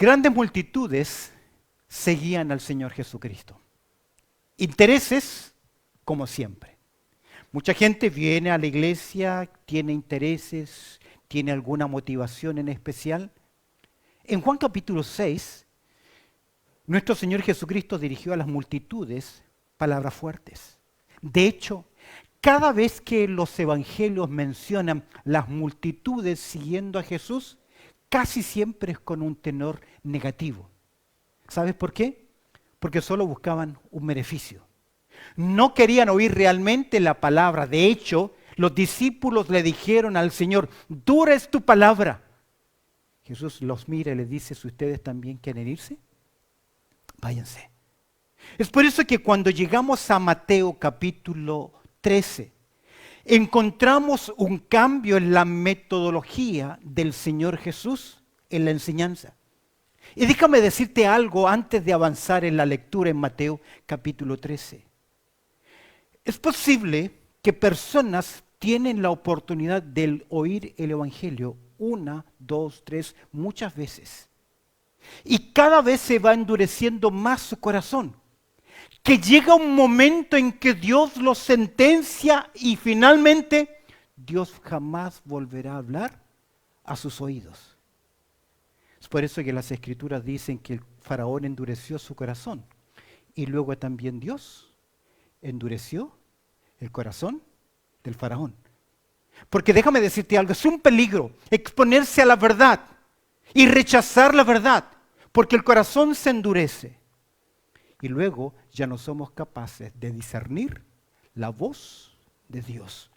Grandes multitudes seguían al Señor Jesucristo. Intereses, como siempre. Mucha gente viene a la iglesia, tiene intereses, tiene alguna motivación en especial. En Juan capítulo 6, nuestro Señor Jesucristo dirigió a las multitudes palabras fuertes. De hecho, cada vez que los evangelios mencionan las multitudes siguiendo a Jesús, casi siempre es con un tenor negativo. ¿Sabes por qué? Porque solo buscaban un beneficio. No querían oír realmente la palabra. De hecho, los discípulos le dijeron al Señor, dura es tu palabra. Jesús los mira y les dice, si ustedes también quieren irse, váyanse. Es por eso que cuando llegamos a Mateo capítulo 13, encontramos un cambio en la metodología del Señor Jesús en la enseñanza. Y déjame decirte algo antes de avanzar en la lectura en Mateo capítulo 13. Es posible que personas tienen la oportunidad de oír el Evangelio una, dos, tres, muchas veces. Y cada vez se va endureciendo más su corazón. Que llega un momento en que Dios los sentencia y finalmente Dios jamás volverá a hablar a sus oídos. Es por eso que las Escrituras dicen que el faraón endureció su corazón y luego también Dios endureció el corazón del faraón. Porque déjame decirte algo, es un peligro exponerse a la verdad y rechazar la verdad, porque el corazón se endurece. Y luego ya no somos capaces de discernir la voz de Dios.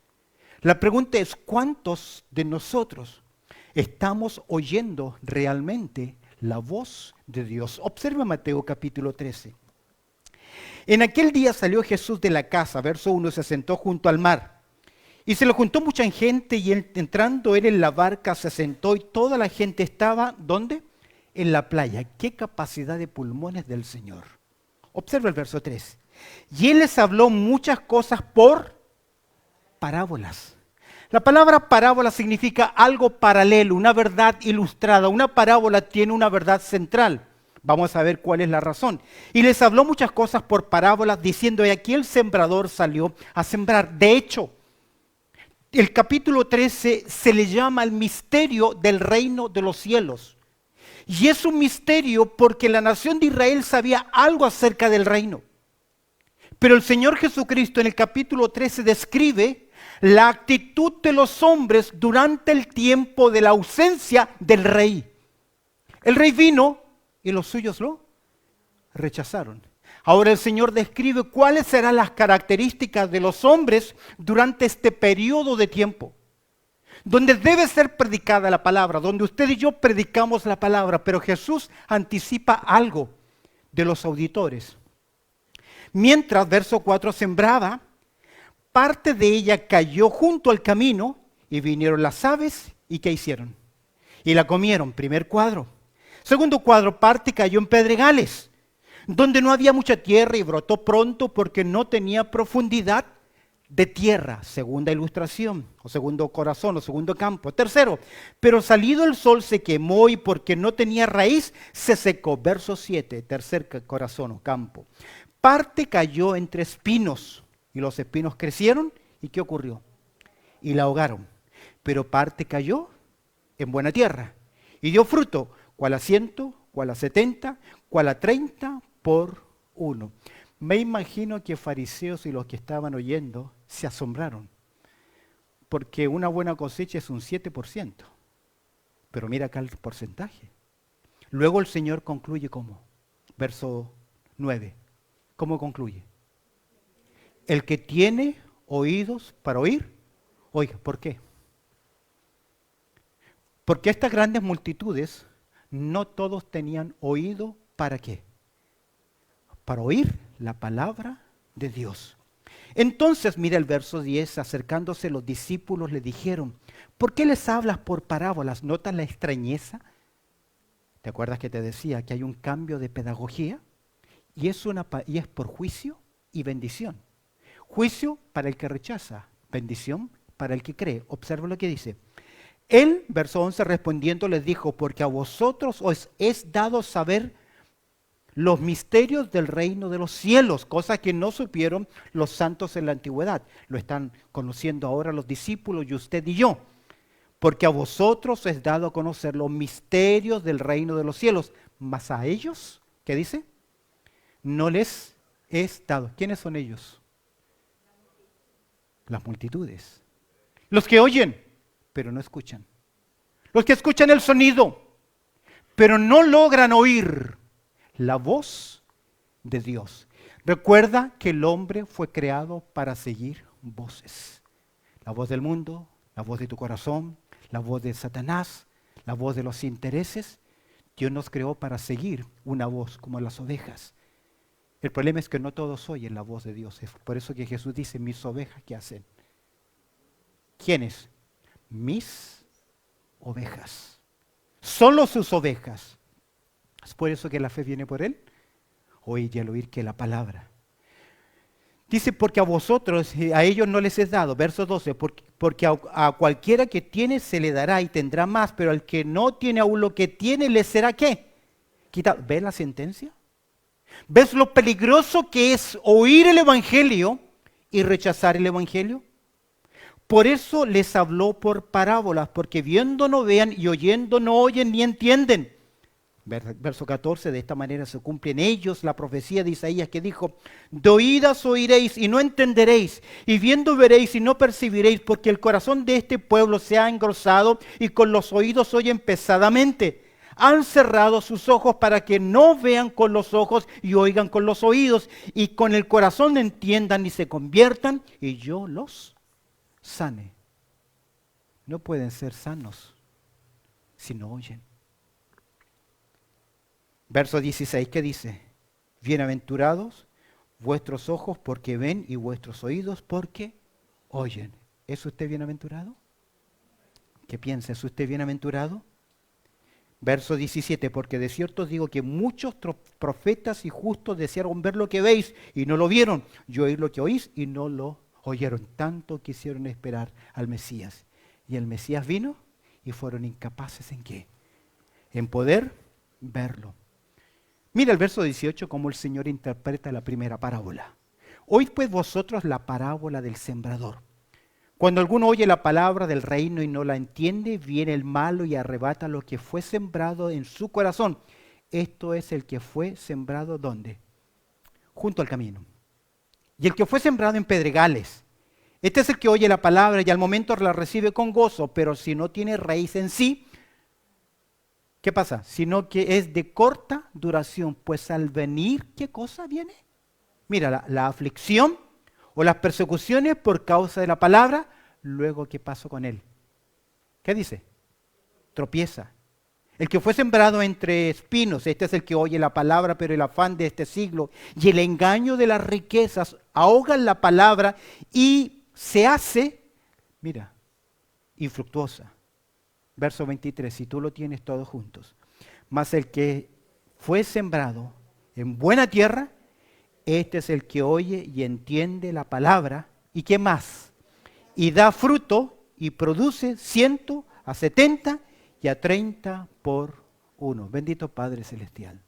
La pregunta es, ¿cuántos de nosotros estamos oyendo realmente la voz de Dios? Observa Mateo capítulo 13. En aquel día salió Jesús de la casa, verso 1, se sentó junto al mar. Y se le juntó mucha gente y entrando él en la barca se sentó y toda la gente estaba, ¿dónde? En la playa. ¿Qué capacidad de pulmones del Señor? Observa el verso 3. Y él les habló muchas cosas por parábolas. La palabra parábola significa algo paralelo, una verdad ilustrada. Una parábola tiene una verdad central. Vamos a ver cuál es la razón. Y les habló muchas cosas por parábolas, diciendo, y aquí el sembrador salió a sembrar. De hecho, el capítulo 13 se le llama el misterio del reino de los cielos. Y es un misterio porque la nación de Israel sabía algo acerca del reino. Pero el Señor Jesucristo en el capítulo 13 describe la actitud de los hombres durante el tiempo de la ausencia del rey. El rey vino y los suyos lo rechazaron. Ahora el Señor describe cuáles serán las características de los hombres durante este periodo de tiempo, donde debe ser predicada la palabra, donde usted y yo predicamos la palabra, pero Jesús anticipa algo de los auditores. Mientras, verso 4, sembraba, parte de ella cayó junto al camino y vinieron las aves y ¿qué hicieron? Y la comieron, primer cuadro. Segundo cuadro, parte cayó en pedregales, donde no había mucha tierra y brotó pronto porque no tenía profundidad de tierra. Segunda ilustración, o segundo corazón, o segundo campo. Tercero, pero salido el sol se quemó y porque no tenía raíz se secó. Verso 7, tercer corazón o campo. Parte cayó entre espinos y los espinos crecieron y ¿qué ocurrió? Y la ahogaron. Pero parte cayó en buena tierra y dio fruto, cual a 100, cual a 70, cual a 30 por 1. Me imagino que fariseos y los que estaban oyendo se asombraron, porque una buena cosecha es un 7%, pero mira acá el porcentaje. Luego el Señor concluye ¿cómo? Verso 9. ¿Cómo concluye? El que tiene oídos para oír, oiga, ¿por qué? Porque estas grandes multitudes, no todos tenían oído ¿para qué? Para oír la palabra de Dios. Entonces, mira el verso 10, acercándose los discípulos le dijeron, ¿por qué les hablas por parábolas? ¿Notas la extrañeza? ¿Te acuerdas que te decía que hay un cambio de pedagogía? Y es por juicio y bendición. Juicio para el que rechaza, bendición para el que cree. Observa lo que dice. Él, verso 11, respondiendo les dijo, porque a vosotros os es dado saber los misterios del reino de los cielos, cosas que no supieron los santos en la antigüedad. Lo están conociendo ahora los discípulos y usted y yo. Porque a vosotros es dado a conocer los misterios del reino de los cielos, mas a ellos, ¿qué dice? No les es dado. ¿Quiénes son ellos? Las multitudes. Los que oyen, pero no escuchan. Los que escuchan el sonido, pero no logran oír la voz de Dios. Recuerda que el hombre fue creado para seguir voces. La voz del mundo, la voz de tu corazón, la voz de Satanás, la voz de los intereses. Dios nos creó para seguir una voz como las ovejas. El problema es que no todos oyen la voz de Dios. Es por eso que Jesús dice, mis ovejas, ¿qué hacen? ¿Quiénes? Mis ovejas. Solo sus ovejas. Es por eso que la fe viene por Él. Oír y al oír que la palabra. Dice, porque a vosotros, a ellos no les es dado. Verso 12, porque a cualquiera que tiene se le dará y tendrá más, pero al que no tiene aún lo que tiene, le será ¿qué? Quitado. ¿Ves la sentencia? ¿Ves lo peligroso que es oír el Evangelio y rechazar el Evangelio? Por eso les habló por parábolas, porque viendo no vean y oyendo no oyen ni entienden. Verso 14, de esta manera se cumple en ellos la profecía de Isaías que dijo, de oídas oiréis y no entenderéis, y viendo veréis y no percibiréis, porque el corazón de este pueblo se ha engrosado y con los oídos oyen pesadamente. Han cerrado sus ojos para que no vean con los ojos y oigan con los oídos, y con el corazón entiendan y se conviertan, y yo los sane. No pueden ser sanos si no oyen. Verso 16, ¿qué dice? Bienaventurados vuestros ojos porque ven y vuestros oídos porque oyen. ¿Es usted bienaventurado? ¿Qué piensa? ¿Es usted bienaventurado? Verso 17, porque de cierto os digo que muchos profetas y justos desearon ver lo que veis y no lo vieron, y oír lo que oís y no lo oyeron. Tanto quisieron esperar al Mesías. Y el Mesías vino y fueron incapaces ¿en qué? En poder verlo. Mira el verso 18 cómo el Señor interpreta la primera parábola. Oíd pues vosotros la parábola del sembrador. Cuando alguno oye la palabra del reino y no la entiende, viene el malo y arrebata lo que fue sembrado en su corazón. Esto es el que fue sembrado ¿dónde? Junto al camino. Y el que fue sembrado en pedregales. Este es el que oye la palabra y al momento la recibe con gozo, pero si no tiene raíz en sí, ¿qué pasa? Sino que es de corta duración, pues al venir, ¿qué cosa viene? Mira, la aflicción o las persecuciones por causa de la palabra, luego ¿qué pasó con él? ¿Qué dice? Tropieza. El que fue sembrado entre espinos, este es el que oye la palabra, pero el afán de este siglo y el engaño de las riquezas ahogan la palabra y se hace, mira, infructuosa. Verso 23, si tú lo tienes todos juntos. Mas el que fue sembrado en buena tierra, este es el que oye y entiende la palabra. ¿Y qué más? Y da fruto y produce 100, a 70 y a 30 por uno. Bendito Padre Celestial.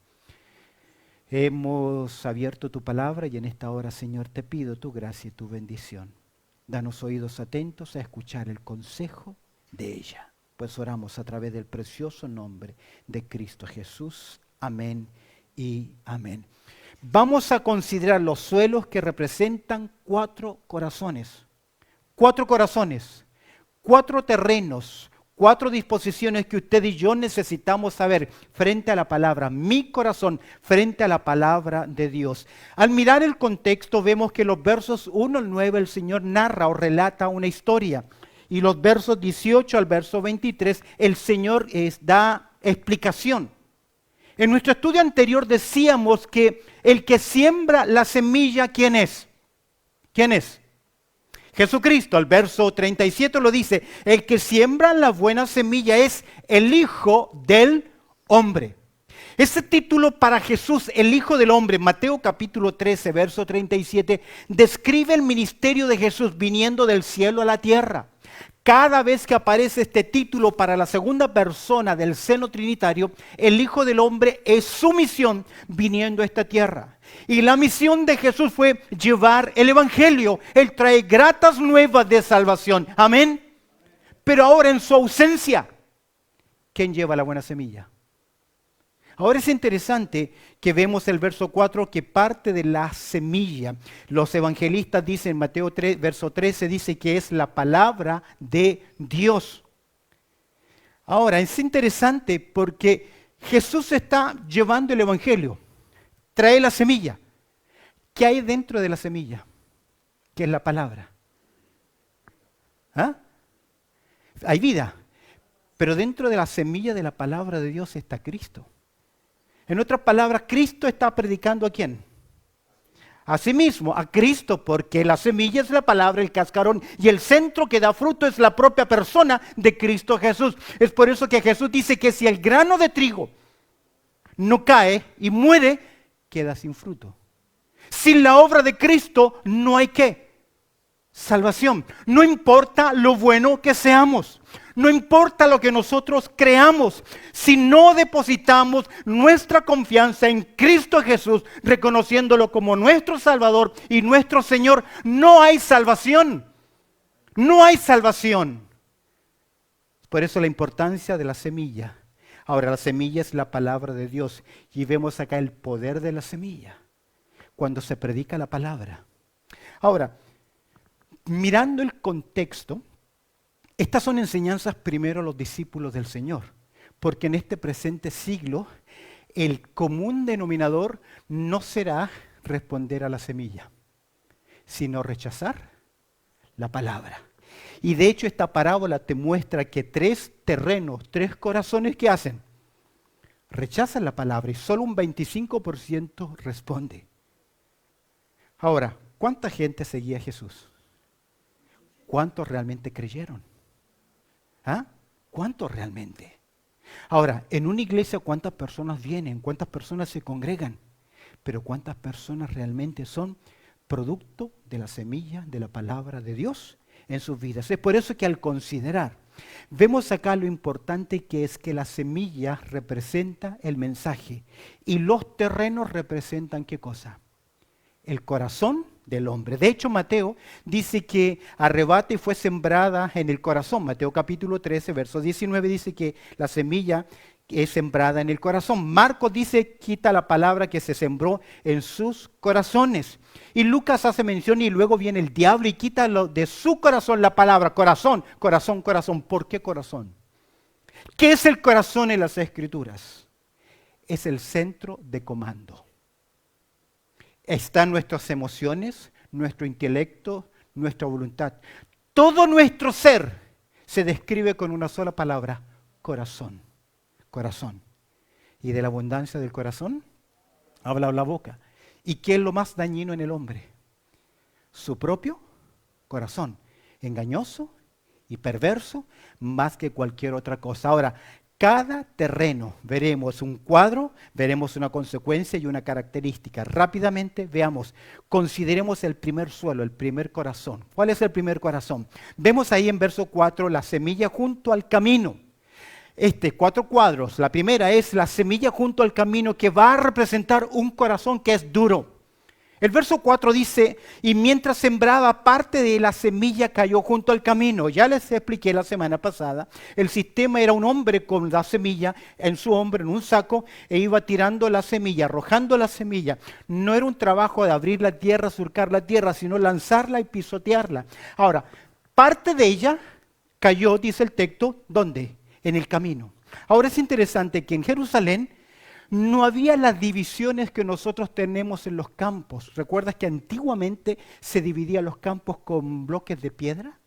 Hemos abierto tu palabra y en esta hora, Señor, te pido tu gracia y tu bendición. Danos oídos atentos a escuchar el consejo de ella. Pues oramos a través del precioso nombre de Cristo Jesús. Amén y amén. Vamos a considerar los suelos que representan 4 corazones. 4 corazones, 4 terrenos, 4 disposiciones que usted y yo necesitamos saber frente a la palabra, mi corazón, frente a la palabra de Dios. Al mirar el contexto vemos que los versos 1 al 9 el Señor narra o relata una historia. Y los versos 18 al verso 23 el Señor da explicación. En nuestro estudio anterior decíamos que el que siembra la semilla, ¿quién es? ¿Quién es? Jesucristo. Al verso 37 lo dice, el que siembra la buena semilla es el Hijo del Hombre. Ese título para Jesús, el Hijo del Hombre, Mateo capítulo 13, verso 37, describe el ministerio de Jesús viniendo del cielo a la tierra. Cada vez que aparece este título para la segunda persona del seno trinitario, el Hijo del Hombre es su misión viniendo a esta tierra. Y la misión de Jesús fue llevar el Evangelio. Él trae gratas nuevas de salvación. Amén. Pero ahora en su ausencia, ¿quién lleva la buena semilla? Ahora es interesante que vemos el verso 4 que parte de la semilla. Los evangelistas dicen, Mateo 3, verso 13, dice que es la palabra de Dios. Ahora, es interesante porque Jesús está llevando el evangelio, trae la semilla. ¿Qué hay dentro de la semilla? ¿Qué es la palabra? ¿Ah? Hay vida, pero dentro de la semilla de la palabra de Dios está Cristo. En otras palabras, Cristo está predicando ¿a quién? A sí mismo, a Cristo, porque la semilla es la palabra, el cascarón, y el centro que da fruto es la propia persona de Cristo Jesús. Es por eso que Jesús dice que si el grano de trigo no cae y muere, queda sin fruto. Sin la obra de Cristo no hay ¿qué? Salvación. No importa lo bueno que seamos. No importa lo que nosotros creamos, si no depositamos nuestra confianza en Cristo Jesús, reconociéndolo como nuestro Salvador y nuestro Señor, no hay salvación. No hay salvación. Por eso la importancia de la semilla. Ahora, la semilla es la palabra de Dios y vemos acá el poder de la semilla cuando se predica la palabra. Ahora, mirando el contexto, estas son enseñanzas primero a los discípulos del Señor, porque en este presente siglo el común denominador no será responder a la semilla, sino rechazar la palabra. Y de hecho esta parábola te muestra que 3 terrenos, 3 corazones, ¿qué hacen? Rechazan la palabra y solo un 25% responde. Ahora, ¿cuánta gente seguía a Jesús? ¿Cuántos realmente creyeron? ¿Ah? ¿Cuántos realmente? Ahora, en una iglesia, ¿cuántas personas vienen? ¿Cuántas personas se congregan? Pero ¿cuántas personas realmente son producto de la semilla de la palabra de Dios en sus vidas? Es por eso que al considerar, vemos acá lo importante que es que la semilla representa el mensaje y los terrenos representan ¿qué cosa? El corazón del hombre. De hecho, Mateo dice que arrebata y fue sembrada en el corazón. Mateo capítulo 13, verso 19 dice que la semilla es sembrada en el corazón. Marcos dice, quita la palabra que se sembró en sus corazones. Y Lucas hace mención y luego viene el diablo y quita de su corazón la palabra corazón, corazón, corazón. ¿Por qué corazón? ¿Qué es el corazón en las Escrituras? Es el centro de comando. Están nuestras emociones, nuestro intelecto, nuestra voluntad. Todo nuestro ser se describe con una sola palabra, corazón. Corazón. Y de la abundancia del corazón habla la boca. ¿Y qué es lo más dañino en el hombre? Su propio corazón. Engañoso y perverso más que cualquier otra cosa. Ahora, cada terreno veremos un cuadro, veremos una consecuencia y una característica. Rápidamente veamos, consideremos el primer suelo, el primer corazón. ¿Cuál es el primer corazón? Vemos ahí en verso 4 la semilla junto al camino. 4 cuadros. La primera es la semilla junto al camino que va a representar un corazón que es duro. El verso 4 dice, y mientras sembraba parte de la semilla cayó junto al camino. Ya les expliqué la semana pasada, el sistema era un hombre con la semilla en su hombro, en un saco, e iba tirando la semilla, arrojando la semilla. No era un trabajo de abrir la tierra, surcar la tierra, sino lanzarla y pisotearla. Ahora, parte de ella cayó, dice el texto, ¿dónde? En el camino. Ahora es interesante que en Jerusalén no había las divisiones que nosotros tenemos en los campos. ¿Recuerdas que antiguamente se dividían los campos con bloques de piedra?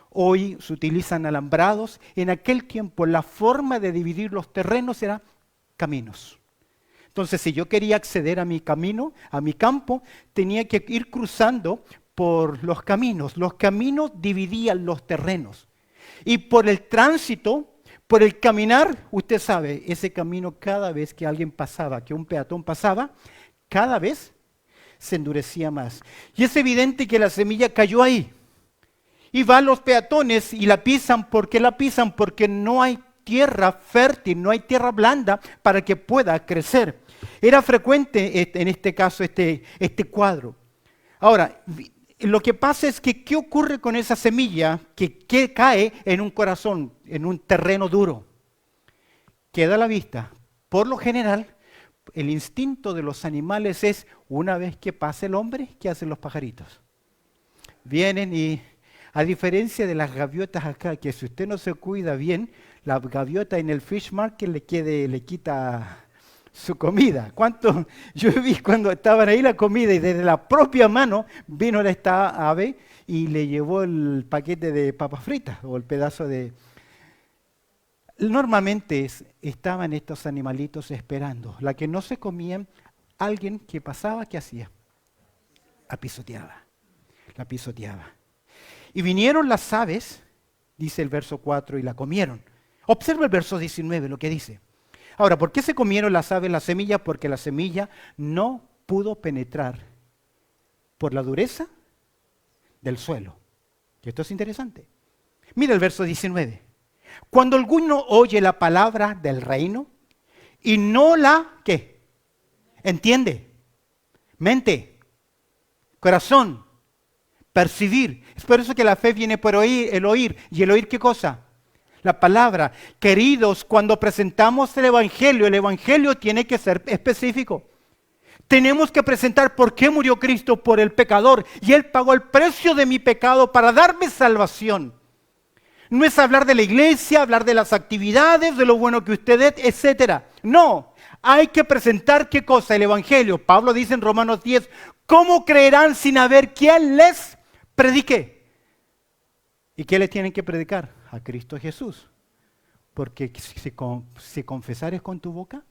Hoy se utilizan alambrados. En aquel tiempo la forma de dividir los terrenos era caminos. Entonces, si yo quería acceder a mi camino, a mi campo, tenía que ir cruzando por los caminos. Los caminos dividían los terrenos. Y por el tránsito, por el caminar, usted sabe, ese camino cada vez que alguien pasaba, que un peatón pasaba, cada vez se endurecía más. Y es evidente que la semilla cayó ahí. Y van los peatones y la pisan. ¿Por qué la pisan? Porque no hay tierra fértil, no hay tierra blanda para que pueda crecer. Era frecuente en este caso este cuadro. Ahora, lo que pasa es que ¿qué ocurre con esa semilla que cae en un corazón, en un terreno duro? Queda a la vista. Por lo general, el instinto de los animales es, una vez que pasa el hombre, ¿qué hacen los pajaritos? Vienen y, a diferencia de las gaviotas acá, que si usted no se cuida bien, la gaviota en el fish market le quita su comida. ¿Cuánto? Yo vi cuando estaban ahí la comida y desde la propia mano vino esta ave y le llevó el paquete de papas fritas o el pedazo de... Normalmente estaban estos animalitos esperando. La que no se comían, alguien que pasaba, ¿qué hacía? La pisoteaba. La pisoteaba. Y vinieron las aves, dice el verso 4, y la comieron. Observa el verso 19, lo que dice. Ahora, ¿por qué se comieron las aves la semilla? Porque la semilla no pudo penetrar por la dureza del suelo. Y esto es interesante. Mira el verso 19. Cuando alguno oye la palabra del reino y no la, ¿qué? Entiende. Mente, corazón, percibir. Es por eso que la fe viene por oír, el oír. ¿Y el oír qué cosa? La palabra. Queridos, cuando presentamos el Evangelio tiene que ser específico. Tenemos que presentar por qué murió Cristo por el pecador. Y Él pagó el precio de mi pecado para darme salvación. No es hablar de la iglesia, hablar de las actividades, de lo bueno que usted es, etc. No, hay que presentar ¿qué cosa? El Evangelio. Pablo dice en Romanos 10, ¿cómo creerán sin haber quien les predique? ¿Y qué les tienen que predicar? A Cristo Jesús. Porque si confesares con tu boca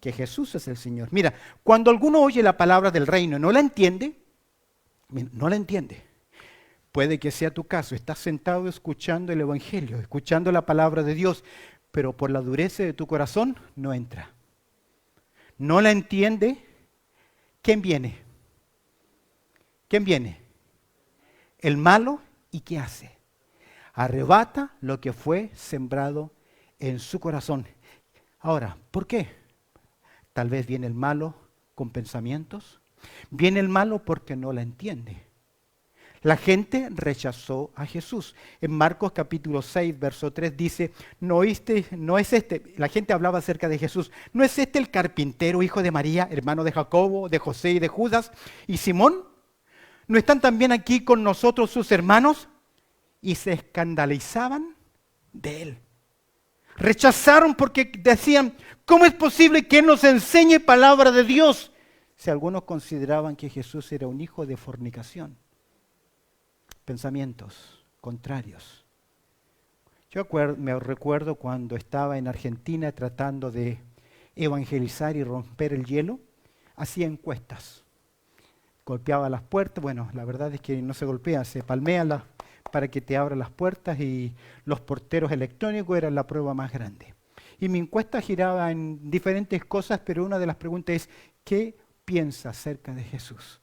que Jesús es el Señor. Mira, cuando alguno oye la palabra del reino y no la entiende, no la entiende. Puede que sea tu caso, estás sentado escuchando el Evangelio, escuchando la palabra de Dios, pero por la dureza de tu corazón no entra. No la entiende. ¿Quién viene? ¿Quién viene? El malo. ¿Y qué hace? Arrebata lo que fue sembrado en su corazón. Ahora, ¿por qué? Tal vez viene el malo con pensamientos. Viene el malo porque no la entiende. La gente rechazó a Jesús. En Marcos capítulo 6, verso 3 dice, no es este, la gente hablaba acerca de Jesús, ¿no es este el carpintero, hijo de María, hermano de Jacobo, de José y de Judas y Simón? ¿No están también aquí con nosotros sus hermanos? Y se escandalizaban de él. Rechazaron porque decían, ¿cómo es posible que nos enseñe palabra de Dios? Si algunos consideraban que Jesús era un hijo de fornicación. Pensamientos contrarios. Yo me recuerdo cuando estaba en Argentina tratando de evangelizar y romper el hielo, hacía encuestas. Golpeaba las puertas, bueno, la verdad es que no se golpea, se palmea para que te abran las puertas y los porteros electrónicos eran la prueba más grande. Y mi encuesta giraba en diferentes cosas, pero una de las preguntas es, ¿qué piensa acerca de Jesús?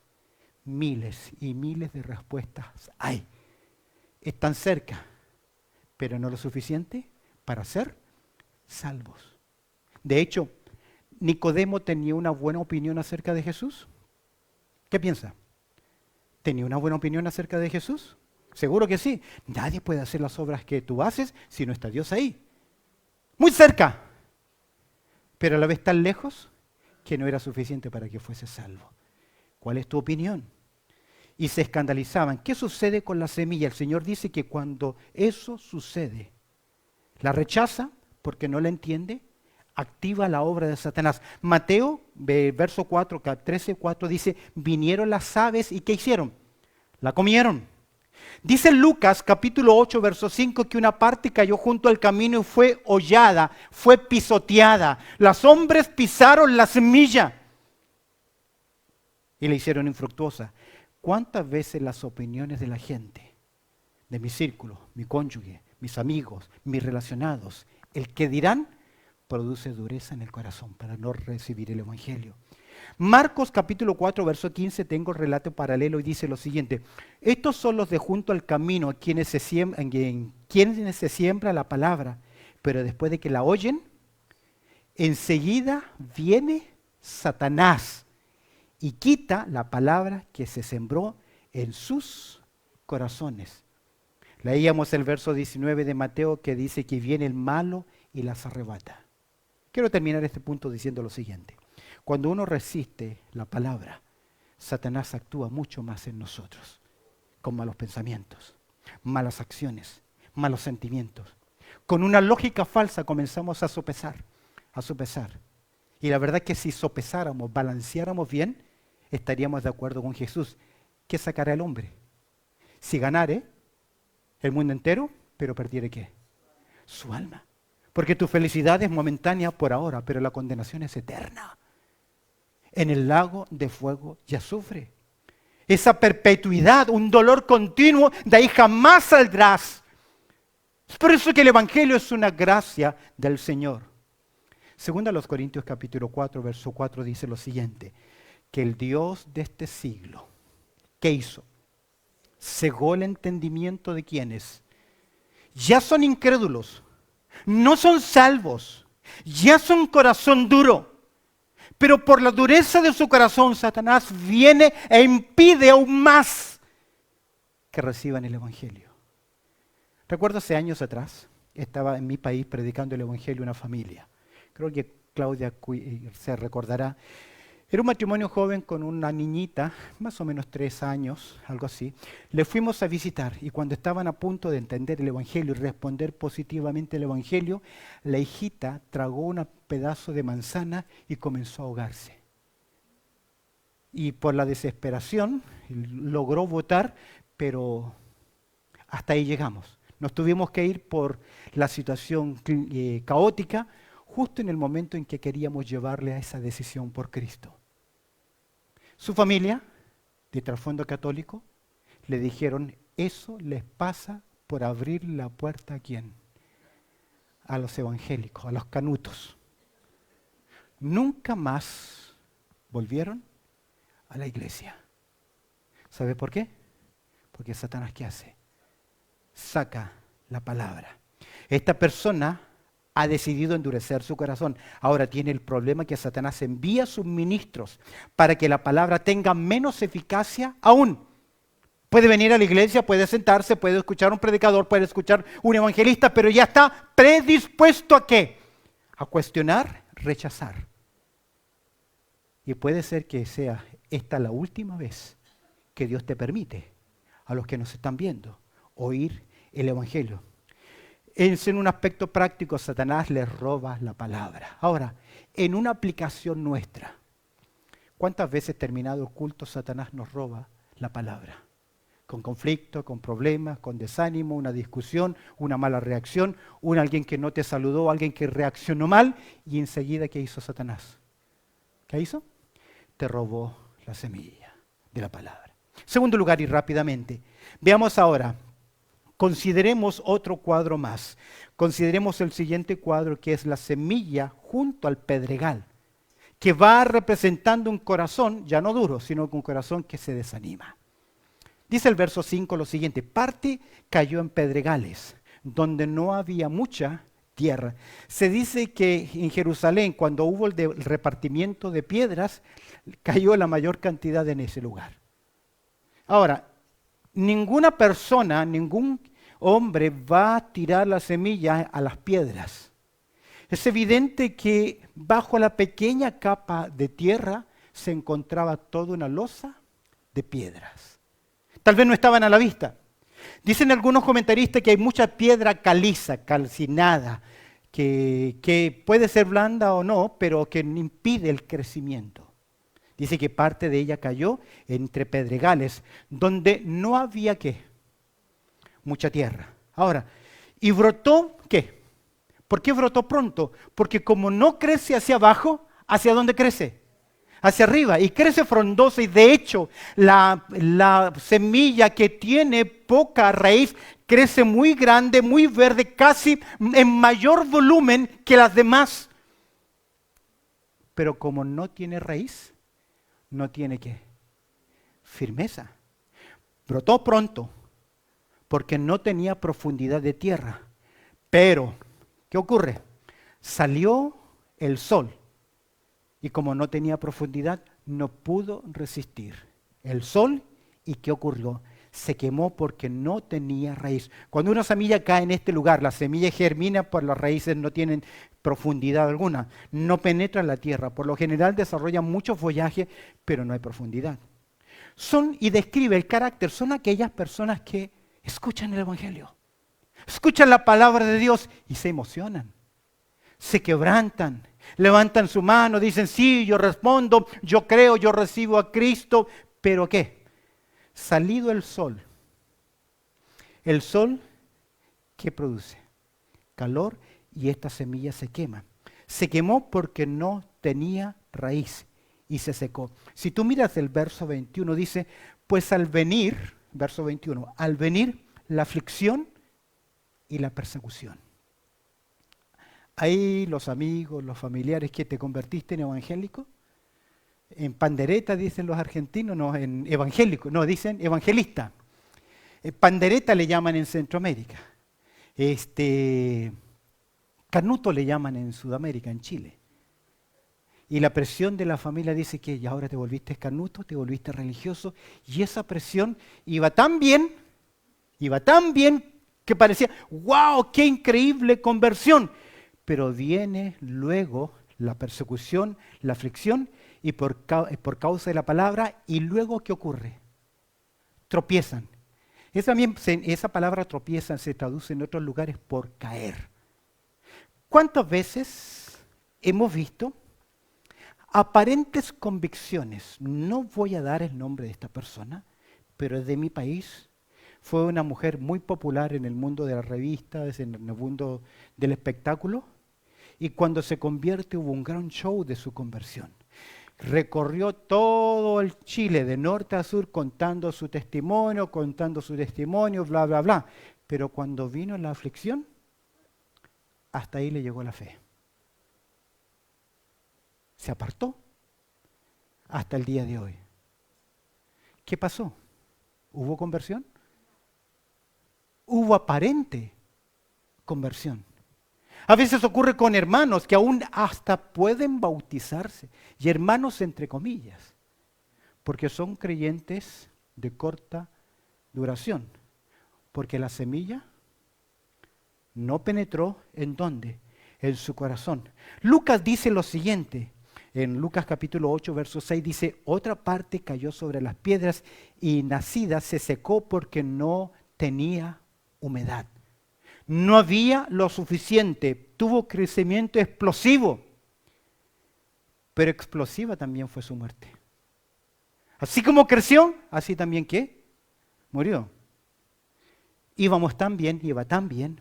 Miles y miles de respuestas hay. Están cerca, pero no lo suficiente para ser salvos. De hecho, Nicodemo tenía una buena opinión acerca de Jesús. ¿Qué piensa? ¿Tenía una buena opinión acerca de Jesús? Seguro que sí. Nadie puede hacer las obras que tú haces si no está Dios ahí. Muy cerca, pero a la vez tan lejos que no era suficiente para que fuese salvo. ¿Cuál es tu opinión? Y se escandalizaban. ¿Qué sucede con la semilla? El Señor dice que cuando eso sucede, la rechaza porque no la entiende, activa la obra de Satanás. Mateo, verso 4, 13, 4 dice, vinieron las aves y ¿qué hicieron? La comieron. Dice Lucas capítulo 8, verso 5 que una parte cayó junto al camino y fue hollada, fue pisoteada. Los hombres pisaron la semilla y la hicieron infructuosa. ¿Cuántas veces las opiniones de la gente, de mi círculo, mi cónyuge, mis amigos, mis relacionados, el que dirán, produce dureza en el corazón para no recibir el Evangelio? Marcos capítulo 4, verso 15, tengo el relato paralelo y dice lo siguiente. Estos son los de junto al camino, en quienes se siembra la palabra, pero después de que la oyen, enseguida viene Satanás y quita la palabra que se sembró en sus corazones. Leíamos el verso 19 de Mateo que dice que viene el malo y las arrebata. Quiero terminar este punto diciendo lo siguiente. Cuando uno resiste la palabra, Satanás actúa mucho más en nosotros, con malos pensamientos, malas acciones, malos sentimientos. Con una lógica falsa comenzamos a sopesar. Y la verdad es que si sopesáramos, balanceáramos bien, estaríamos de acuerdo con Jesús. ¿Qué sacará el hombre? Si ganare el mundo entero, pero perdiere ¿qué? Su alma. Porque tu felicidad es momentánea por ahora, pero la condenación es eterna. En el lago de fuego y azufre. Esa perpetuidad, un dolor continuo, de ahí jamás saldrás. Es por eso que el Evangelio es una gracia del Señor. Segunda a los Corintios capítulo 4, verso 4 dice lo siguiente, que el Dios de este siglo, ¿qué hizo? Cegó el entendimiento de quienes ya son incrédulos, no son salvos, ya son corazón duro, pero por la dureza de su corazón Satanás viene e impide aún más que reciban el Evangelio. Recuerdo hace años atrás, estaba en mi país predicando el Evangelio a una familia. Creo que Claudia se recordará. Era un matrimonio joven con una niñita, más o menos 3 años, algo así. Le fuimos a visitar y cuando estaban a punto de entender el Evangelio y responder positivamente al Evangelio, la hijita tragó un pedazo de manzana y comenzó a ahogarse. Y por la desesperación logró votar, pero hasta ahí llegamos. Nos tuvimos que ir por la situación caótica, justo en el momento en que queríamos llevarle a esa decisión por Cristo. Su familia, de trasfondo católico, le dijeron, eso les pasa por abrir la puerta ¿a quién? A los evangélicos, a los canutos. Nunca más volvieron a la iglesia. ¿Sabe por qué? Porque Satanás, ¿qué hace? Saca la palabra. Esta persona ha decidido endurecer su corazón. Ahora tiene el problema que Satanás envía a sus ministros para que la palabra tenga menos eficacia aún. Puede venir a la iglesia, puede sentarse, puede escuchar a un predicador, puede escuchar a un evangelista, pero ya está predispuesto ¿a qué? A cuestionar, rechazar. Y puede ser que sea esta la última vez que Dios te permite, a los que nos están viendo, oír el evangelio. En un aspecto práctico, Satanás les roba la palabra. Ahora, en una aplicación nuestra, ¿cuántas veces terminado el culto Satanás nos roba la palabra? Con conflicto, con problemas, con desánimo, una discusión, una mala reacción, alguien que no te saludó, alguien que reaccionó mal, y enseguida, ¿qué hizo Satanás? ¿Qué hizo? Te robó la semilla de la palabra. Segundo lugar, y rápidamente, veamos ahora. Consideremos otro cuadro más. Consideremos el siguiente cuadro que es la semilla junto al pedregal, que va representando un corazón ya no duro, sino un corazón que se desanima. Dice el verso 5 lo siguiente, parte cayó en pedregales, donde no había mucha tierra. Se dice que en Jerusalén, cuando hubo el repartimiento de piedras, cayó la mayor cantidad en ese lugar. Ahora, ninguna persona, ningún hombre va a tirar la semilla a las piedras. Es evidente que bajo la pequeña capa de tierra se encontraba toda una losa de piedras. Tal vez no estaban a la vista. Dicen algunos comentaristas que hay mucha piedra caliza, calcinada, que puede ser blanda o no, pero que impide el crecimiento. Dice que parte de ella cayó entre pedregales, donde no había ¿qué? Mucha tierra. Ahora, ¿y brotó qué? ¿Por qué brotó pronto? Porque como no crece hacia abajo, ¿hacia dónde crece? Hacia arriba. Y crece frondosa y de hecho la semilla que tiene poca raíz crece muy grande, muy verde, casi en mayor volumen que las demás. Pero como no tiene raíz, no tiene qué, firmeza. Brotó pronto, porque no tenía profundidad de tierra. Pero, ¿qué ocurre? Salió el sol y como no tenía profundidad, no pudo resistir. El sol, ¿y qué ocurrió? Se quemó porque no tenía raíz. Cuando una semilla cae en este lugar, la semilla germina, pues las raíces no tienen profundidad alguna, no penetra en la tierra. Por lo general desarrolla mucho follaje, pero no hay profundidad. Son, y describe el carácter, son aquellas personas que escuchan el Evangelio, escuchan la palabra de Dios y se emocionan, se quebrantan, levantan su mano, dicen, sí, yo respondo, yo creo, yo recibo a Cristo, pero ¿qué? Salido el sol, ¿qué produce? Calor, y esta semilla se quema. Se quemó porque no tenía raíz y se secó. Si tú miras el verso 21, dice, pues al venir, verso 21, al venir la aflicción y la persecución. Ahí los amigos, los familiares que te convertiste en evangélico, en pandereta dicen los argentinos, no en evangélico, no dicen evangelista. Pandereta le llaman en Centroamérica. Canuto le llaman en Sudamérica, en Chile. Y la presión de la familia dice que ya ahora te volviste canuto, te volviste religioso, y esa presión iba tan bien que parecía, wow, qué increíble conversión. Pero viene luego la persecución, la aflicción, y por causa de la palabra, y luego ¿qué ocurre? Tropiezan. Esa palabra tropiezan se traduce en otros lugares por caer. ¿Cuántas veces hemos visto aparentes convicciones? No voy a dar el nombre de esta persona, pero es de mi país. Fue una mujer muy popular en el mundo de las revistas, en el mundo del espectáculo, y cuando se convierte hubo un gran show de su conversión. Recorrió todo el Chile, de norte a sur, contando su testimonio, bla, bla, bla. Pero cuando vino la aflicción, hasta ahí le llegó la fe. Se apartó hasta el día de hoy. ¿Qué pasó? ¿Hubo conversión? Hubo aparente conversión. A veces ocurre con hermanos que aún hasta pueden bautizarse, y hermanos entre comillas, porque son creyentes de corta duración, porque la semilla no penetró ¿en dónde? En su corazón. Lucas dice lo siguiente, en Lucas capítulo 8, verso 6 dice, otra parte cayó sobre las piedras y nacida se secó porque no tenía humedad. No había lo suficiente, tuvo crecimiento explosivo, pero explosiva también fue su muerte. Así como creció, así también ¿qué? Murió. Íbamos tan bien, iba tan bien.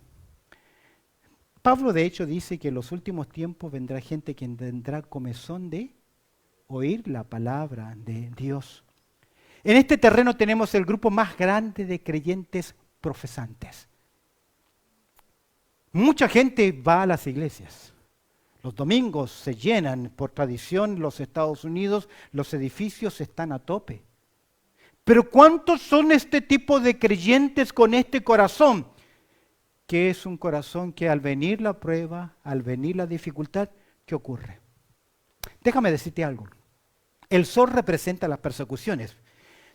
Pablo de hecho dice que en los últimos tiempos vendrá gente que tendrá comezón de oír la palabra de Dios. En este terreno tenemos el grupo más grande de creyentes profesantes. Mucha gente va a las iglesias. Los domingos se llenan, por tradición, en los Estados Unidos, los edificios están a tope. Pero ¿cuántos son este tipo de creyentes con este corazón? Que es un corazón que al venir la prueba, al venir la dificultad, ¿qué ocurre? Déjame decirte algo. El sol representa las persecuciones.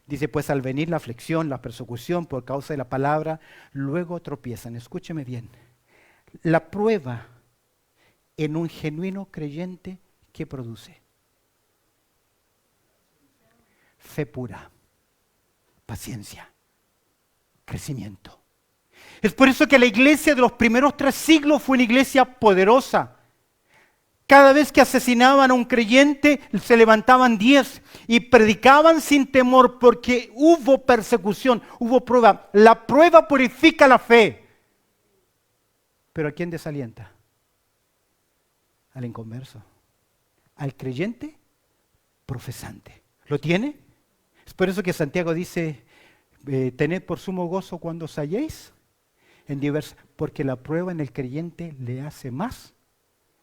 Dice, pues al venir la aflicción, la persecución por causa de la palabra, luego tropiezan. Escúcheme bien. La prueba en un genuino creyente, ¿qué produce? Fe pura, paciencia, crecimiento. Es por eso que la iglesia de los primeros 3 siglos fue una iglesia poderosa. Cada vez que asesinaban a un creyente, se levantaban 10 y predicaban sin temor porque hubo persecución, hubo prueba. La prueba purifica la fe. ¿Pero a quién desalienta? Al inconverso. Al creyente profesante. ¿Lo tiene? Es por eso que Santiago dice, tened por sumo gozo cuando os halléis en diversas, porque la prueba en el creyente le hace más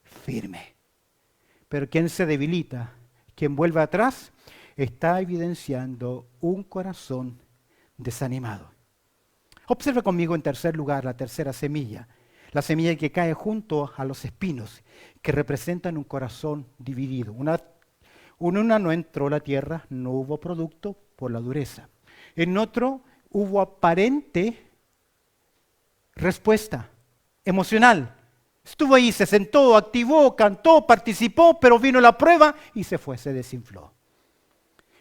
firme. Pero ¿quién se debilita? ¿Quién vuelve atrás? está evidenciando un corazón desanimado. Observa conmigo en tercer lugar la tercera semilla, la semilla que cae junto a los espinos, que representan un corazón dividido. Una no entró a la tierra, no hubo producto por la dureza. En otro hubo aparente respuesta emocional. Estuvo ahí, se sentó, activó, cantó, participó, pero vino la prueba y se fue, se desinfló.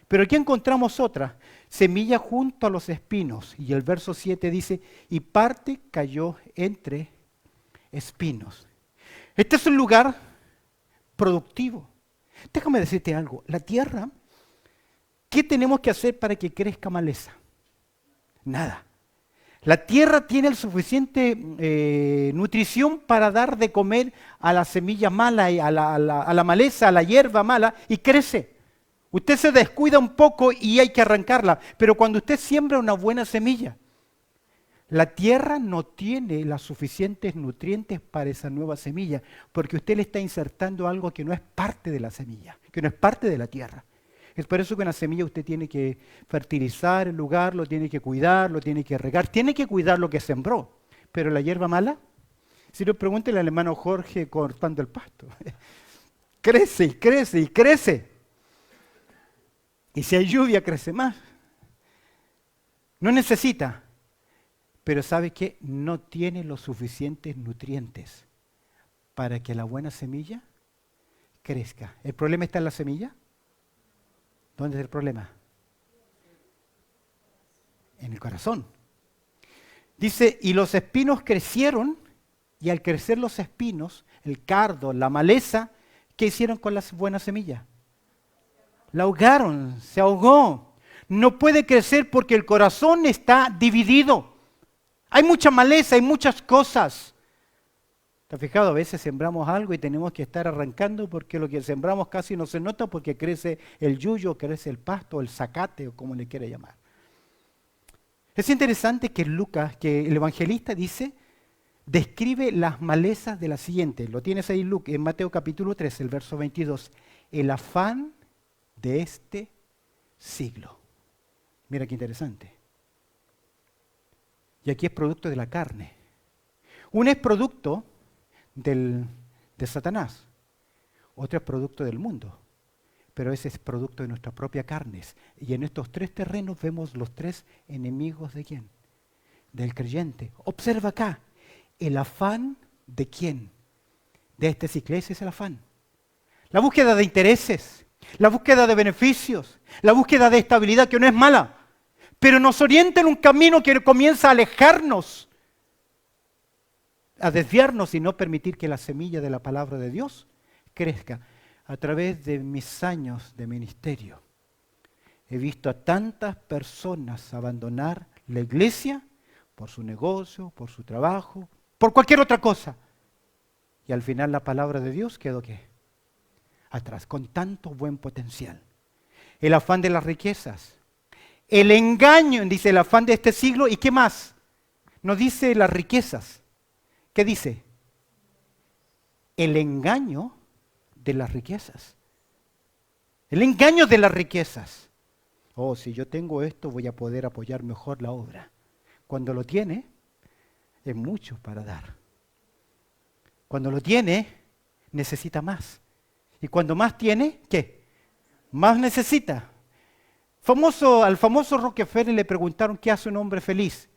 Pero aquí encontramos otra, semilla junto a los espinos. Y el verso 7 dice, y parte cayó entre espinos. Este es un lugar productivo. Déjame decirte algo, la tierra, ¿qué tenemos que hacer para que crezca maleza? Nada. La tierra tiene el suficiente nutrición para dar de comer a la semilla mala, y a la maleza, a la hierba mala, y crece. Usted se descuida un poco y hay que arrancarla, pero cuando usted siembra una buena semilla, la tierra no tiene los suficientes nutrientes para esa nueva semilla, porque usted le está insertando algo que no es parte de la semilla, que no es parte de la tierra. Es por eso que una semilla usted tiene que fertilizar el lugar, lo tiene que cuidar, lo tiene que regar, tiene que cuidar lo que sembró. Pero la hierba mala, si no, pregúntele al hermano Jorge cortando el pasto. Crece y crece y crece. Y si hay lluvia, crece más. No necesita. Pero ¿sabe qué? No tiene los suficientes nutrientes para que la buena semilla crezca. ¿El problema está en la semilla? ¿Dónde es el problema? En el corazón. Dice, y los espinos crecieron, y al crecer los espinos, el cardo, la maleza, ¿qué hicieron con la buena semilla? La ahogaron, se ahogó. No puede crecer porque el corazón está dividido. Hay mucha maleza, hay muchas cosas. ¿Te has fijado? A veces sembramos algo y tenemos que estar arrancando porque lo que sembramos casi no se nota porque crece el yuyo, crece el pasto, el zacate o como le quiera llamar. Es interesante que Lucas, que el evangelista dice, describe las malezas de la siguiente. Lo tienes ahí, Lucas, en Mateo capítulo 3, el verso 22. El afán de este siglo. Mira qué interesante. Y aquí es producto de la carne. Uno es producto de Satanás, otro es producto del mundo, pero ese es producto de nuestras propias carnes. Y en estos tres terrenos vemos los tres enemigos de quién, del creyente. Observa acá, el afán de quién, de esta iglesia es el afán. La búsqueda de intereses, la búsqueda de beneficios, la búsqueda de estabilidad, que no es mala, pero nos orienta en un camino que comienza a alejarnos, a desviarnos y no permitir que la semilla de la palabra de Dios crezca. A través de mis años de ministerio, he visto a tantas personas abandonar la iglesia por su negocio, por su trabajo, por cualquier otra cosa. Y al final la palabra de Dios quedó ¿qué? Atrás, con tanto buen potencial. El afán de las riquezas, el engaño, dice el afán de este siglo, ¿y qué más? No dice las riquezas. ¿Qué dice? El engaño de las riquezas. El engaño de las riquezas. Oh, si yo tengo esto voy a poder apoyar mejor la obra. Cuando lo tiene, es mucho para dar. Cuando lo tiene, necesita más. Y cuando más tiene, ¿qué? Más necesita. Al famoso Rockefeller le preguntaron qué hace un hombre feliz.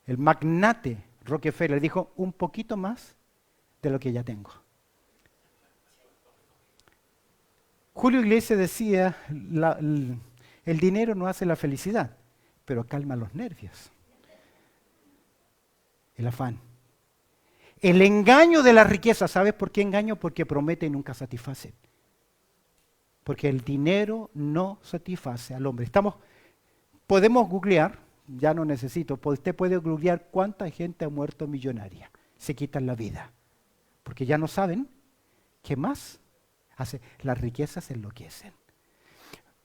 El magnate Rockefeller dijo, un poquito más de lo que ya tengo. Julio Iglesias decía, el dinero no hace la felicidad, pero calma los nervios. El afán. El engaño de la riqueza, ¿sabes por qué engaño? Porque promete y nunca satisface. Porque el dinero no satisface al hombre. Podemos googlear, ya no necesito, usted puede googlear cuánta gente ha muerto millonaria, se quitan la vida, porque ya no saben qué más hace. Las riquezas enloquecen.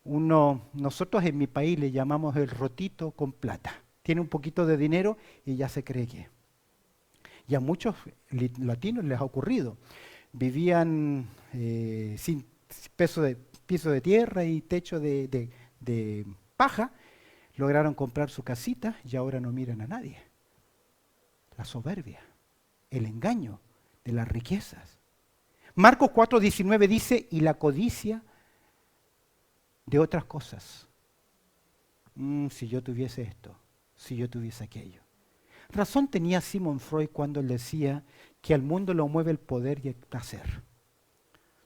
Nosotros en mi país le llamamos el rotito con plata. Tiene un poquito de dinero y ya se cree que. Y a muchos latinos les ha ocurrido. Vivían sin peso piso de tierra y techo de paja, lograron comprar su casita y ahora no miran a nadie. La soberbia, el engaño de las riquezas. Marcos 4:19 dice, y la codicia de otras cosas. Si yo tuviese esto, si yo tuviese aquello. Razón tenía Sigmund Freud cuando él decía que al mundo lo mueve el poder y el placer.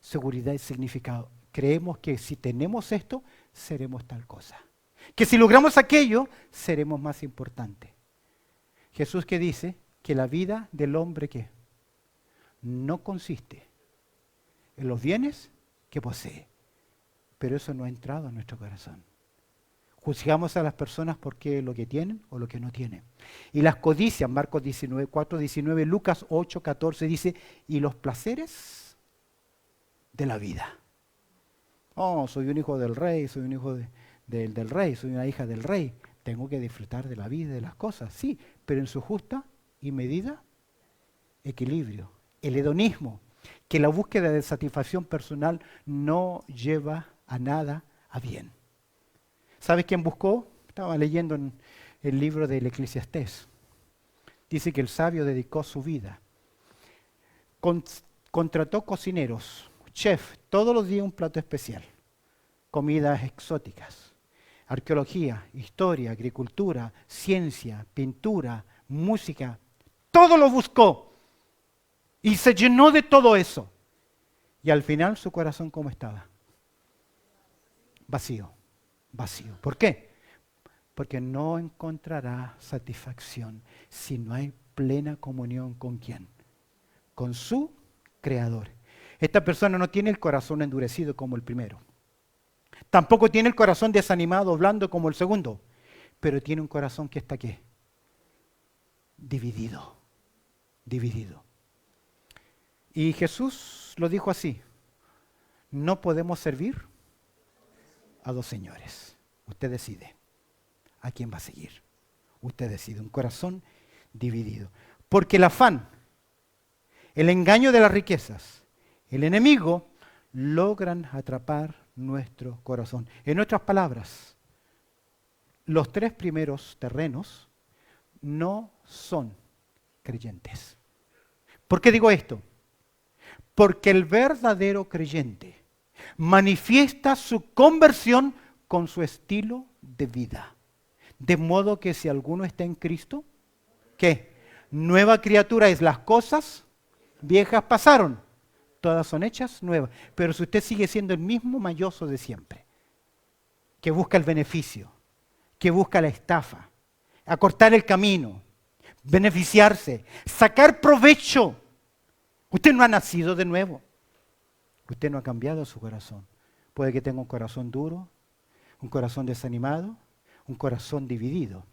Seguridad y significado. Creemos que si tenemos esto, seremos tal cosa. Que si logramos aquello, seremos más importantes. Jesús que dice que la vida del hombre que no consiste en los bienes que posee. Pero eso no ha entrado en nuestro corazón. Juzgamos a las personas porque lo que tienen o lo que no tienen. Y las codicias, Marcos 4:19, Lucas 8:14 dice, y los placeres de la vida. Oh, soy un hijo del rey, soy un hijo del rey, soy una hija del rey. Tengo que disfrutar de la vida y de las cosas, sí, pero en su justa y medida equilibrio. El hedonismo, que la búsqueda de satisfacción personal no lleva a nada a bien. ¿Sabes quién buscó? Estaba leyendo en el libro del Eclesiastés. Dice que el sabio dedicó su vida. Contrató cocineros, chef, todos los días un plato especial. Comidas exóticas, arqueología, historia, agricultura, ciencia, pintura, música. Todo lo buscó. Y se llenó de todo eso. Y al final su corazón, ¿cómo estaba? Vacío. Vacío. ¿Por qué? Porque no encontrará satisfacción si no hay plena comunión con ¿quién? Con su Creador. Esta persona no tiene el corazón endurecido como el primero. Tampoco tiene el corazón desanimado, blando como el segundo. Pero tiene un corazón que está ¿qué? Dividido. Dividido. Y Jesús lo dijo así. No podemos servir a dos señores. Usted decide a quién va a seguir. Usted decide. Un corazón dividido. Porque el afán, el engaño de las riquezas, el enemigo, logran atrapar nuestro corazón. En otras palabras, los tres primeros terrenos no son creyentes. ¿Por qué digo esto? Porque el verdadero creyente manifiesta su conversión con su estilo de vida. De modo que si alguno está en Cristo, ¿qué? Nueva criatura es. Las cosas viejas pasaron. Todas son hechas nuevas. Pero si usted sigue siendo el mismo mañoso de siempre, que busca el beneficio, que busca la estafa, acortar el camino, beneficiarse, sacar provecho, usted no ha nacido de nuevo. Usted no ha cambiado su corazón. Puede que tenga un corazón duro, un corazón desanimado, un corazón dividido.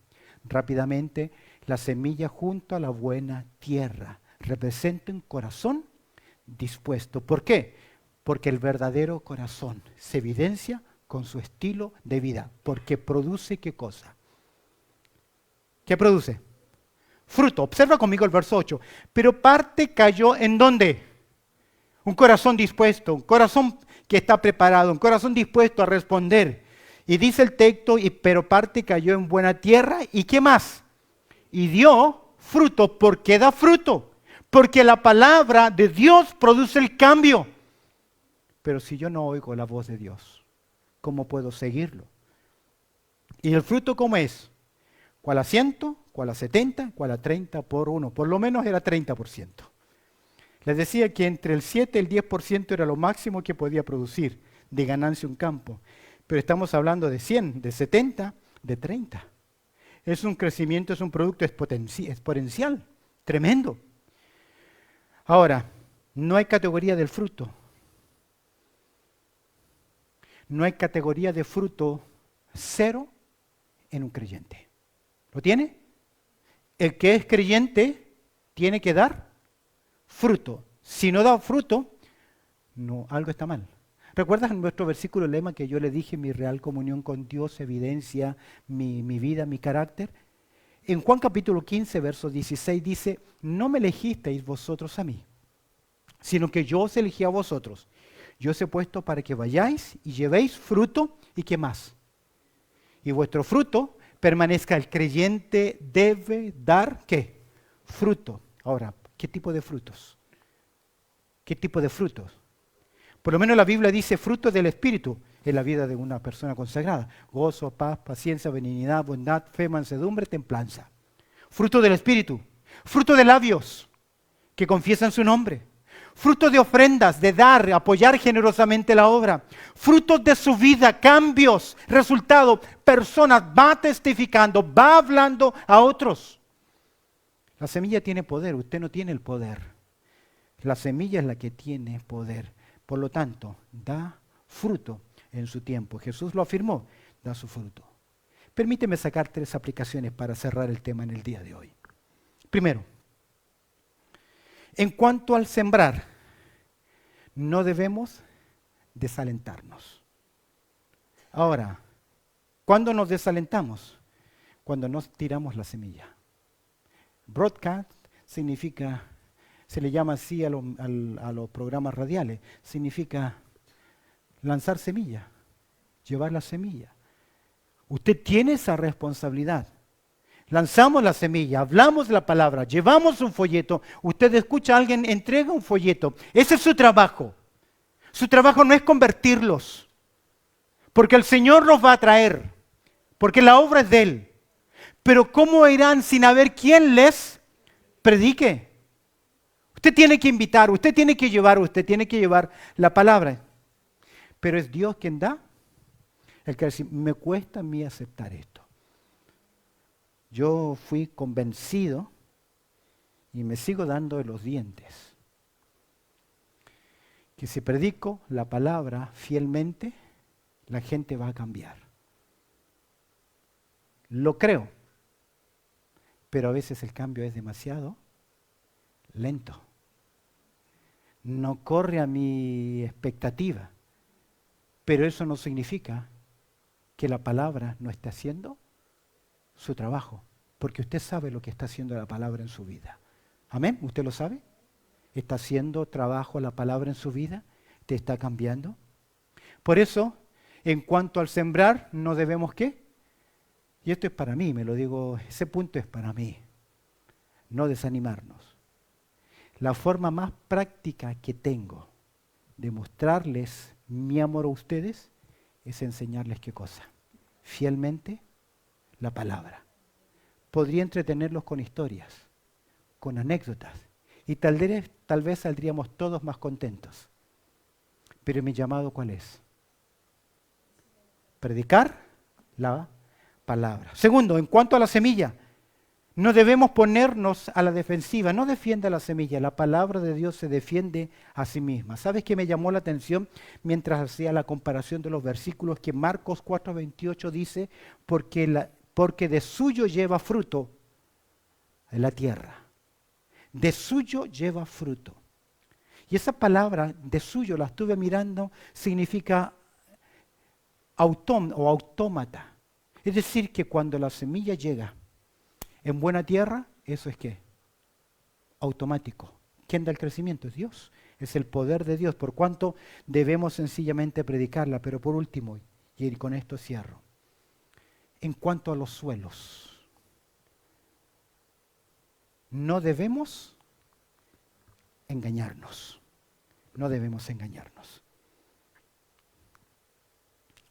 Rápidamente, la semilla junto a la buena tierra representa un corazón dispuesto. ¿Por qué? Porque el verdadero corazón se evidencia con su estilo de vida. Porque produce ¿qué cosa? ¿Qué produce? Fruto. Observa conmigo el verso 8. Pero parte cayó ¿en dónde? Un corazón dispuesto, un corazón que está preparado, un corazón dispuesto a responder. Y dice el texto, pero parte cayó en buena tierra. ¿Y qué más? Y dio fruto. ¿Por qué da fruto? Porque la palabra de Dios produce el cambio. Pero si yo no oigo la voz de Dios, ¿cómo puedo seguirlo? ¿Y el fruto cómo es? ¿Cuál a 100? ¿Cuál a 70? ¿Cuál a 30 por 1? Por lo menos era 30%. Les decía que entre el 7 y el 10% era lo máximo que podía producir de ganancia un campo. Pero estamos hablando de 100, de 70, de 30. Es un crecimiento, es un producto exponencial, tremendo. Ahora, no hay categoría del fruto. No hay categoría de fruto cero en un creyente. ¿Lo tiene? El que es creyente tiene que dar fruto. Si no da fruto, no, algo está mal. ¿Recuerdas en nuestro versículo lema que yo le dije, mi real comunión con Dios evidencia mi vida, mi carácter? En Juan capítulo 15, verso 16 dice, no me elegisteis vosotros a mí, sino que yo os elegí a vosotros Yo os he puesto para que vayáis y llevéis fruto, ¿y qué más? Y vuestro fruto permanezca. El creyente debe dar, ¿qué? Fruto. Ahora, ¿qué tipo de frutos? ¿Qué tipo de frutos? Por lo menos la Biblia dice fruto del Espíritu en la vida de una persona consagrada. Gozo, paz, paciencia, benignidad, bondad, fe, mansedumbre, templanza. Fruto del Espíritu. Fruto de labios que confiesan su nombre. Fruto de ofrendas, de dar, apoyar generosamente la obra. Frutos de su vida, cambios, resultados. Personas, va testificando, va hablando a otros. La semilla tiene poder, usted no tiene el poder. La semilla es la que tiene poder. Por lo tanto, da fruto en su tiempo. Jesús lo afirmó, da su fruto. Permíteme sacar 3 aplicaciones para cerrar el tema en el día de hoy. Primero, en cuanto al sembrar, no debemos desalentarnos. Ahora, ¿cuándo nos desalentamos? Cuando nos tiramos la semilla. Broadcast significa, se le llama así a los programas radiales, significa lanzar semilla, llevar la semilla. Usted tiene esa responsabilidad. Lanzamos la semilla, hablamos la palabra, llevamos un folleto. Usted escucha a alguien, entrega un folleto. Ese es su trabajo. Su trabajo no es convertirlos, porque el Señor los va a traer, porque la obra es de Él. Pero ¿cómo irán sin haber quien les predique? Usted tiene que invitar, usted tiene que llevar la palabra. Pero es Dios quien da. El que dice, me cuesta a mí aceptar esto. Yo fui convencido y me sigo dando de los dientes que si predico la palabra fielmente, la gente va a cambiar. Lo creo, pero a veces el cambio es demasiado lento. No corre a mi expectativa, pero eso no significa que la palabra no esté haciendo su trabajo, porque usted sabe lo que está haciendo la palabra en su vida. ¿Amén? ¿Usted lo sabe? ¿Está haciendo trabajo la palabra en su vida? ¿Te está cambiando? Por eso, en cuanto al sembrar, no debemos ¿qué? Y esto es para mí, me lo digo, ese punto es para mí. No desanimarnos. La forma más práctica que tengo de mostrarles mi amor a ustedes es enseñarles qué cosa. Fielmente la palabra. Podría entretenerlos con historias, con anécdotas, y tal vez saldríamos todos más contentos. Pero mi llamado, ¿cuál es? Predicar la palabra. Segundo, en cuanto a la semilla, no debemos ponernos a la defensiva. No defienda la semilla, la palabra de Dios se defiende a sí misma. ¿Sabes qué me llamó la atención mientras hacía la comparación de los versículos? Que Marcos 4:28 dice, porque de suyo lleva fruto en la tierra. De suyo lleva fruto. Y esa palabra, de suyo, la estuve mirando, significa autómata. Es decir, que cuando la semilla llega en buena tierra, eso es ¿qué? Automático. ¿Quién da el crecimiento? Es Dios. Es el poder de Dios, por cuanto debemos sencillamente predicarla. Pero por último, y con esto cierro, en cuanto a los suelos, no debemos engañarnos. No debemos engañarnos.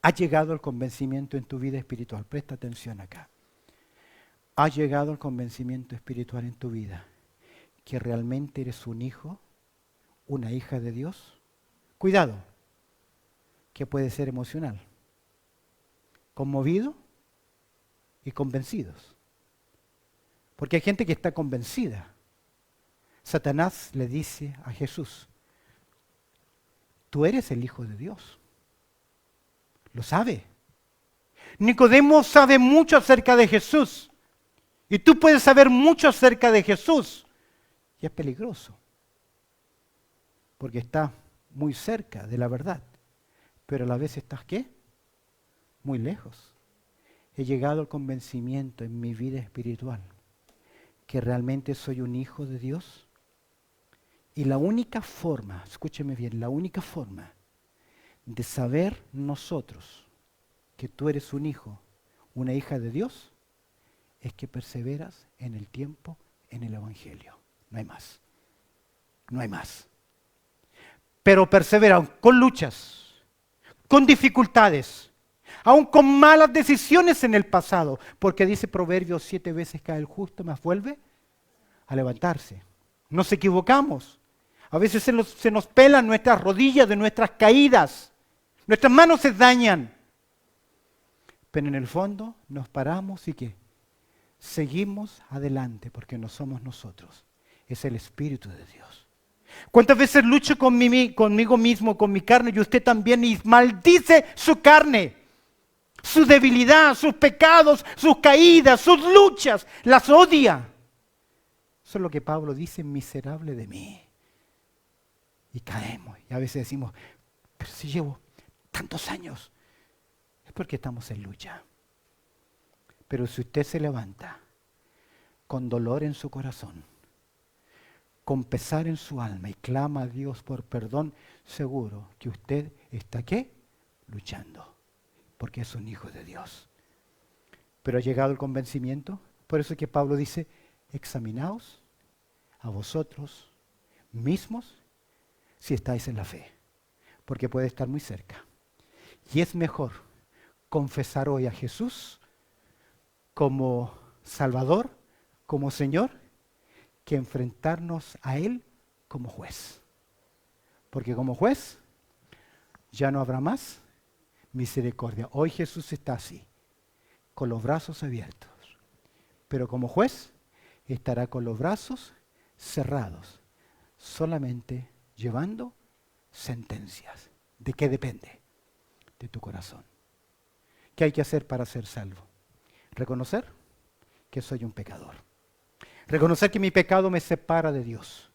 Ha llegado el convencimiento en tu vida espiritual. Presta atención acá. Ha llegado el convencimiento espiritual en tu vida que realmente eres un hijo, una hija de Dios. Cuidado, que puede ser emocional, conmovido y convencidos. Porque hay gente que está convencida. Satanás le dice a Jesús, tú eres el Hijo de Dios. Lo sabe. Nicodemo sabe mucho acerca de Jesús. Y tú puedes saber mucho acerca de Jesús. Y es peligroso. Porque está muy cerca de la verdad. Pero a la vez estás ¿qué? Muy lejos. He llegado al convencimiento en mi vida espiritual que realmente soy un hijo de Dios. Y la única forma, escúcheme bien, la única forma de saber nosotros que tú eres un hijo, una hija de Dios, es que perseveras en el tiempo, en el Evangelio. No hay más. No hay más. Pero persevera con luchas, con dificultades, aún con malas decisiones en el pasado, porque dice Proverbios 7 veces cae el justo, mas vuelve a levantarse. Nos equivocamos. A veces se nos pelan nuestras rodillas de nuestras caídas. Nuestras manos se dañan. Pero en el fondo nos paramos y ¿qué? Seguimos adelante porque no somos nosotros. Es el Espíritu de Dios. ¿Cuántas veces lucho conmigo mismo, con mi carne, y usted también, y maldice su carne, su debilidad, sus pecados, sus caídas, sus luchas, las odia? Eso es lo que Pablo dice, miserable de mí. Y caemos, y a veces decimos, pero si llevo tantos años, es porque estamos en lucha. Pero si usted se levanta con dolor en su corazón, con pesar en su alma y clama a Dios por perdón, seguro que usted está ¿qué? Luchando, porque es un hijo de Dios. Pero ha llegado el convencimiento, por eso es que Pablo dice, examinaos a vosotros mismos si estáis en la fe, porque puede estar muy cerca. Y es mejor confesar hoy a Jesús como Salvador, como Señor, que enfrentarnos a Él como juez. Porque como juez ya no habrá más misericordia. Hoy Jesús está así, con los brazos abiertos. Pero como juez estará con los brazos cerrados, solamente llevando sentencias. ¿De qué depende? De tu corazón. ¿Qué hay que hacer para ser salvo? Reconocer que soy un pecador. Reconocer que mi pecado me separa de Dios.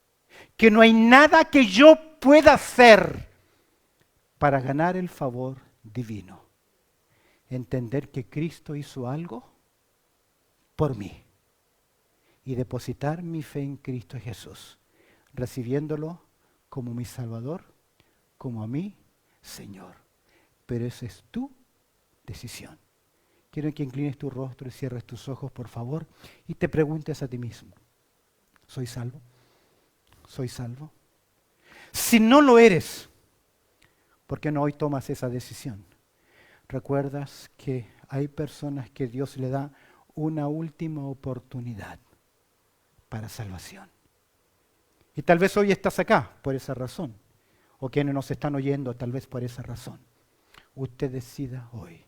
Que no hay nada que yo pueda hacer para ganar el favor divino. Entender que Cristo hizo algo por mí. Y depositar mi fe en Cristo Jesús. Recibiéndolo como mi Salvador, como a mí, Señor. Pero esa es tu decisión. Quiero que inclines tu rostro y cierres tus ojos, por favor, y te preguntes a ti mismo, ¿soy salvo? ¿Soy salvo? Si no lo eres, ¿por qué no hoy tomas esa decisión? Recuerdas que hay personas que Dios le da una última oportunidad para salvación. Y tal vez hoy estás acá por esa razón, o quienes nos están oyendo tal vez por esa razón. Usted decida hoy.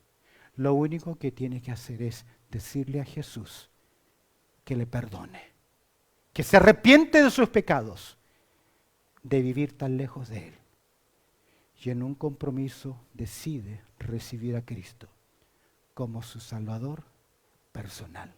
Lo único que tiene que hacer es decirle a Jesús que le perdone, que se arrepiente de sus pecados, de vivir tan lejos de Él. Y en un compromiso decide recibir a Cristo como su Salvador personal.